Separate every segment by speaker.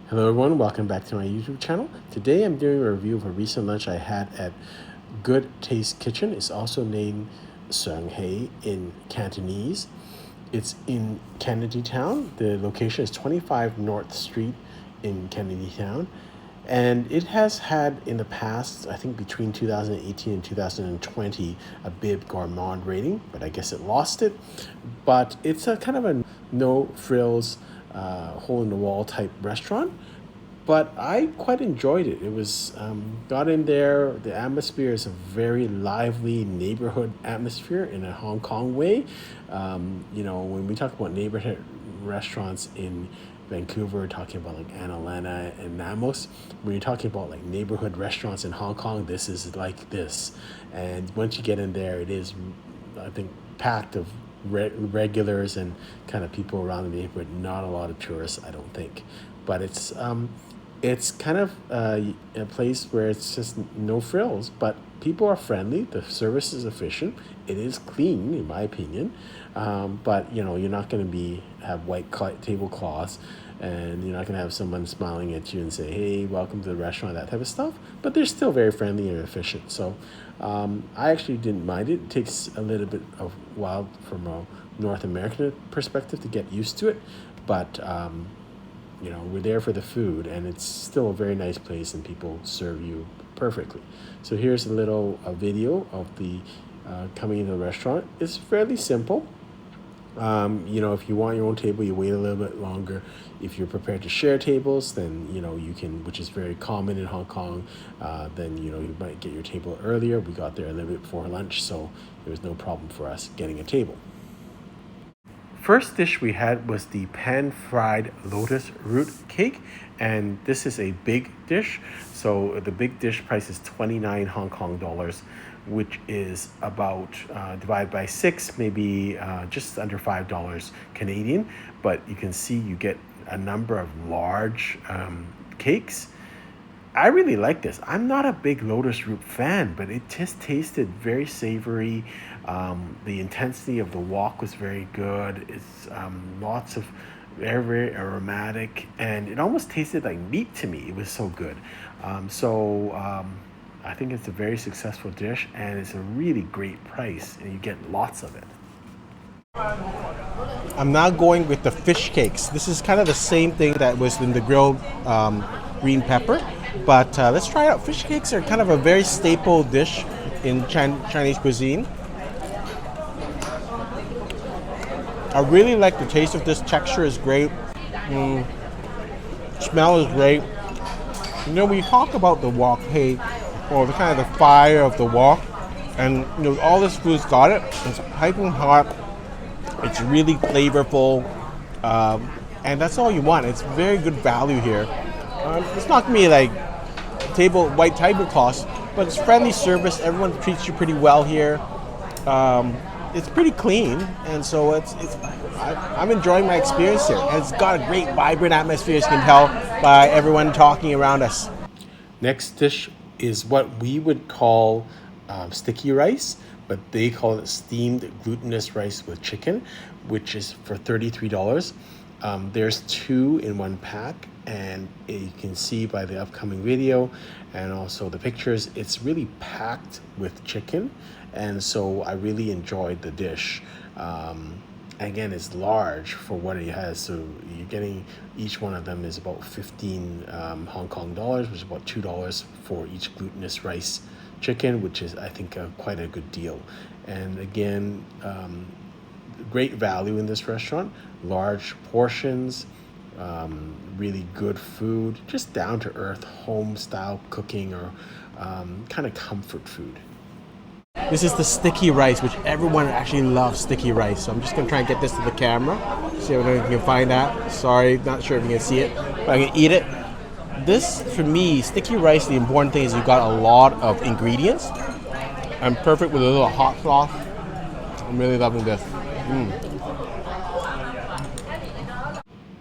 Speaker 1: Hello everyone, welcome back to my YouTube channel. Today I'm doing a review of a recent lunch I had at Good Tastse Kitchen. It's also named Sheung Hei in Cantonese. It's in Kennedy Town. The location is 25 North Street in Kennedy Town. And it has had in the past, I think between 2018 and 2020, a Bib Gourmand rating, but I guess it lost it. But it's a kind of a no frills, hole in the wall type restaurant. But I quite enjoyed it. It was got in there. The atmosphere is a very lively neighborhood atmosphere in a Hong Kong way. When we talk about neighborhood restaurants in Vancouver, talking about like Anna Lena and Namos. When you're talking about like neighborhood restaurants in Hong Kong, this is like this. And once you get in there, it is, I think, packed of regulars and kind of people around the neighborhood. Not a lot of tourists, I don't think. But it's kind of a place where it's just no frills, but people are friendly. The service is efficient. It is clean, in my opinion. But you're not going to have white tablecloths, and you're not going to have someone smiling at you and say, "Hey, welcome to the restaurant," that type of stuff. But they're still very friendly and efficient. So I actually didn't mind it. It takes a little bit of while from a North American perspective to get used to it, but we're there for the food, and it's still a very nice place, and people serve you perfectly. So here's a little video of the coming into the restaurant. It's fairly simple. If you want your own table, you wait a little bit longer. If you're prepared to share tables, then you can, which is very common in Hong Kong. Then you might get your table earlier. We got there a little bit before lunch, so there was no problem for us getting a table. First dish we had was the pan-fried lotus root cake, and this is a big dish. So the big dish price is 29 Hong Kong dollars, which is about divided by 6, maybe just under $5 Canadian. But you can see you get a number of large cakes. I really like this. I'm not a big lotus root fan, but it just tasted very savory. The intensity of the wok was very good. It's lots of very, very aromatic, and it almost tasted like meat to me. It was so good. I think it's a very successful dish, and it's a really great price, and you get lots of it. I'm now going with the fish cakes. This is kind of the same thing that was in the grilled green pepper. But let's try it out. Fish cakes are kind of a very staple dish in Chinese cuisine. I really like the taste of this. Texture is great. Smell is great. We talk about the wok hei, or the kind of the fire of the wok, and all this food's got it. It's piping hot. It's really flavorful, and that's all you want. It's very good value here. It's not gonna be like white tablecloths, but it's friendly service. Everyone treats you pretty well here. It's pretty clean, and so I'm enjoying my experience here. And it's got a great, vibrant atmosphere, as you can tell by everyone talking around us. Next dish is what we would call sticky rice, but they call it steamed glutinous rice with chicken, which is for $33. There's 2 in 1 pack, and you can see by the upcoming video and also the pictures, it's really packed with chicken, and so I really enjoyed the dish. Again, it's large for what it has, so you're getting, each one of them is about 15 Hong Kong dollars, which is about $2 for each glutinous rice chicken, which is, I think, quite a good deal. And again, great value in this restaurant. Large portions, really good food, just down to earth home style cooking, or kind of comfort food. This is the sticky rice, which everyone actually loves sticky rice. So I'm just gonna try and get this to the camera. See if I can find that. Sorry, not sure if you can see it, but I can eat it. This, for me, sticky rice, the important thing is you got a lot of ingredients. I'm perfect with a little hot sauce. I'm really loving this.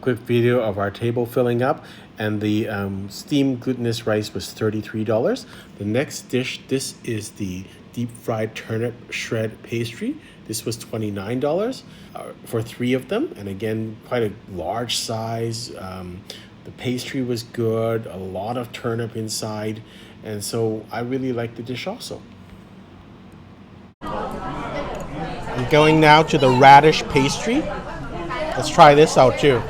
Speaker 1: Quick video of our table filling up, and the steamed glutinous rice was $33. The next dish, this is the deep fried turnip shred pastry. This was $29 for 3 of them, and again, quite a large size. The pastry was good, a lot of turnip inside, and so I really liked the dish also. I'm going now to the radish pastry. Let's try this out too.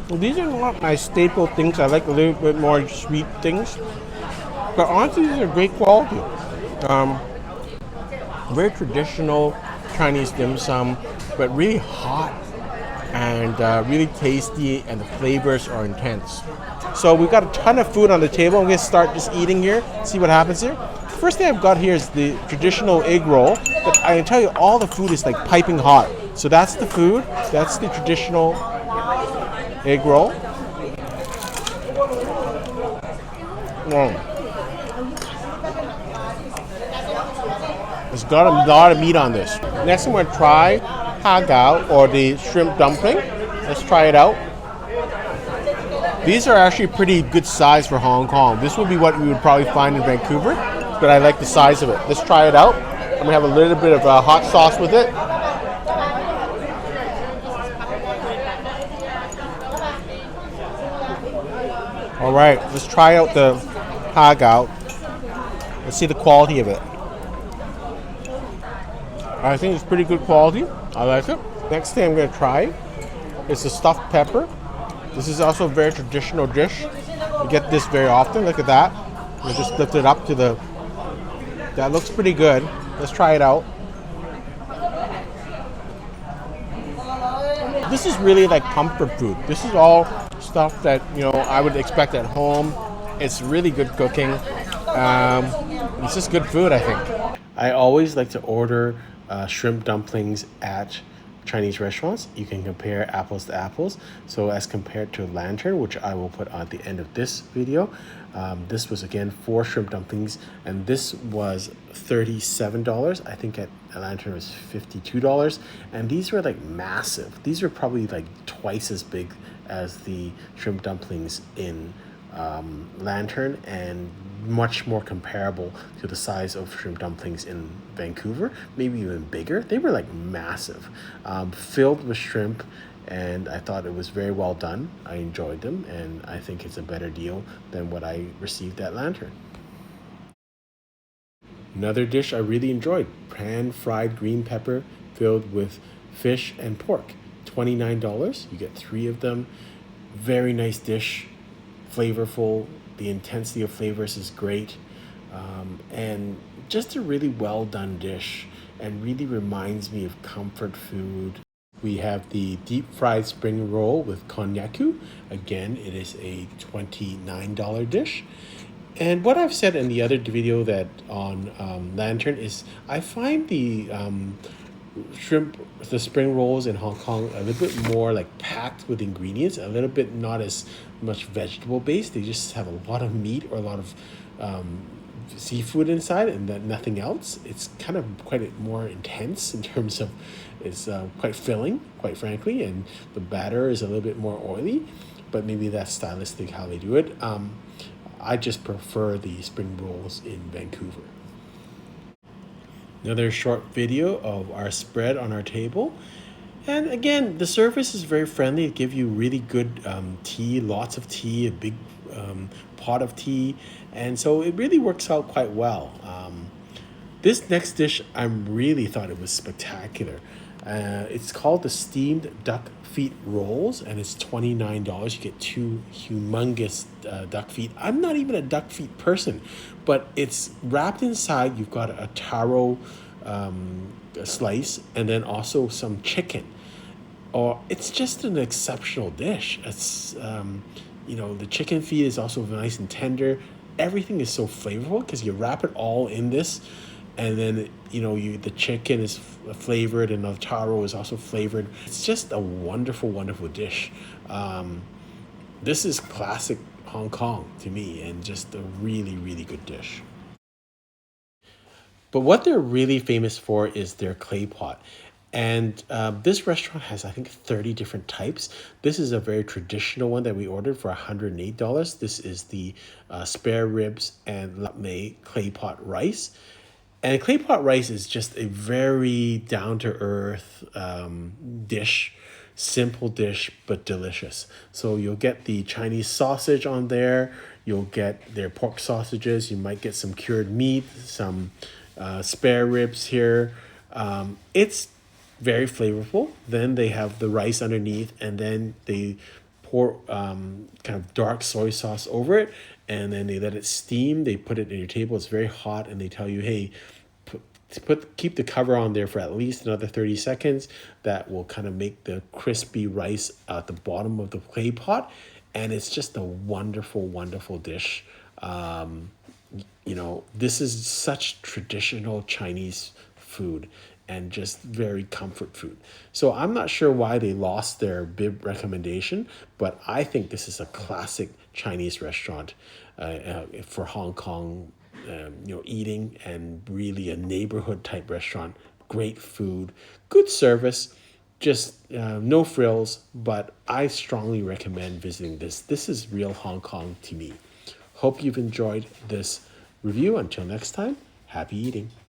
Speaker 1: Well, these are not my staple things. I like a little bit more sweet things. But honestly, these are great quality. Very traditional Chinese dim sum, but really hot and really tasty, and the flavors are intense. So we've got a ton of food on the table. I'm going to start just eating here, see what happens here. First thing I've got here is the traditional egg roll, but I can tell you all the food is like piping hot. So that's the food. That's the traditional egg roll. It's got a lot of meat on this. Next I'm going to try hagao, or the shrimp dumpling. Let's try it out. These are actually pretty good size for Hong Kong. This would be what we would probably find in Vancouver, but I like the size of it. Let's try it out. I'm going to have a little bit of hot sauce with it. All right, let's try out the hagao. Let's see the quality of it. I think it's pretty good quality. I like it. Next thing I'm going to try is the stuffed pepper. This is also a very traditional dish. You get this very often. Look at that. You just lift it up to the... That looks pretty good. Let's try it out. This is really like comfort food. This is all stuff that, you know, I would expect at home. It's really good cooking. It's just good food, I think. I always like to order shrimp dumplings at Chinese restaurants. You can compare apples to apples. So as compared to Lantern, which I will put at the end of this video, this was again 4 shrimp dumplings, and this was $37. I think at Lantern it was $52, and these were like massive. These are probably like twice as big as the shrimp dumplings in Lantern, and much more comparable to the size of shrimp dumplings in Vancouver, maybe even bigger. They were like massive, filled with shrimp, and I thought it was very well done. I enjoyed them, and I think it's a better deal than what I received at Lantern. Another dish I really enjoyed, pan-fried green pepper filled with fish and pork. $29. You get 3 of them. Very nice dish, flavorful. The intensity of flavors is great, and just a really well done dish, and really reminds me of comfort food. We have the deep fried spring roll with konnyaku. Again, it is a $29 dish. And what I've said in the other video that on Lantern is I find the spring rolls in Hong Kong a little bit more like packed with ingredients, a little bit not as much vegetable based. They just have a lot of meat or a lot of seafood inside, and then nothing else. It's kind of quite more intense in terms of it's quite filling, quite frankly, and the batter is a little bit more oily, but maybe that's stylistic how they do it. I just prefer the spring rolls in Vancouver. Another short video of our spread on our table. And again, the service is very friendly. It gives you really good tea, lots of tea, a big pot of tea. And so it really works out quite well. This next dish, I really thought it was spectacular. It's called the steamed duck feet rolls, and it's $29. You get 2 humongous duck feet. I'm not even a duck feet person, but it's wrapped inside. You've got a taro slice, and then also some chicken. Or it's just an exceptional dish. It's you know, the chicken feet is also nice and tender. Everything is so flavorful because you wrap it all in this, and then you know the chicken is flavored and the taro is also flavored. It's just a wonderful, wonderful dish. This is classic Hong Kong to me, and just a really, really good dish. But what they're really famous for is their clay pot. And this restaurant has, I think, 30 different types. This is a very traditional one that we ordered for $108. This is the spare ribs and lap mei clay pot rice. And clay pot rice is just a very down to earth dish, simple dish, but delicious. So you'll get the Chinese sausage on there, you'll get their pork sausages, you might get some cured meat, some spare ribs here. It's very flavorful. Then they have the rice underneath, and then they pour kind of dark soy sauce over it, and then they let it steam. They put it in your table. It's very hot, and they tell you, hey, keep the cover on there for at least another 30 seconds. That will kind of make the crispy rice at the bottom of the clay pot, and it's just a wonderful, wonderful dish. This is such traditional Chinese food and just very comfort food. So I'm not sure why they lost their bib recommendation, but I think this is a classic Chinese restaurant for Hong Kong, eating, and really a neighborhood type restaurant. Great food, good service, just no frills, but I strongly recommend visiting this. This is real Hong Kong to me. Hope you've enjoyed this review. Until next time, happy eating.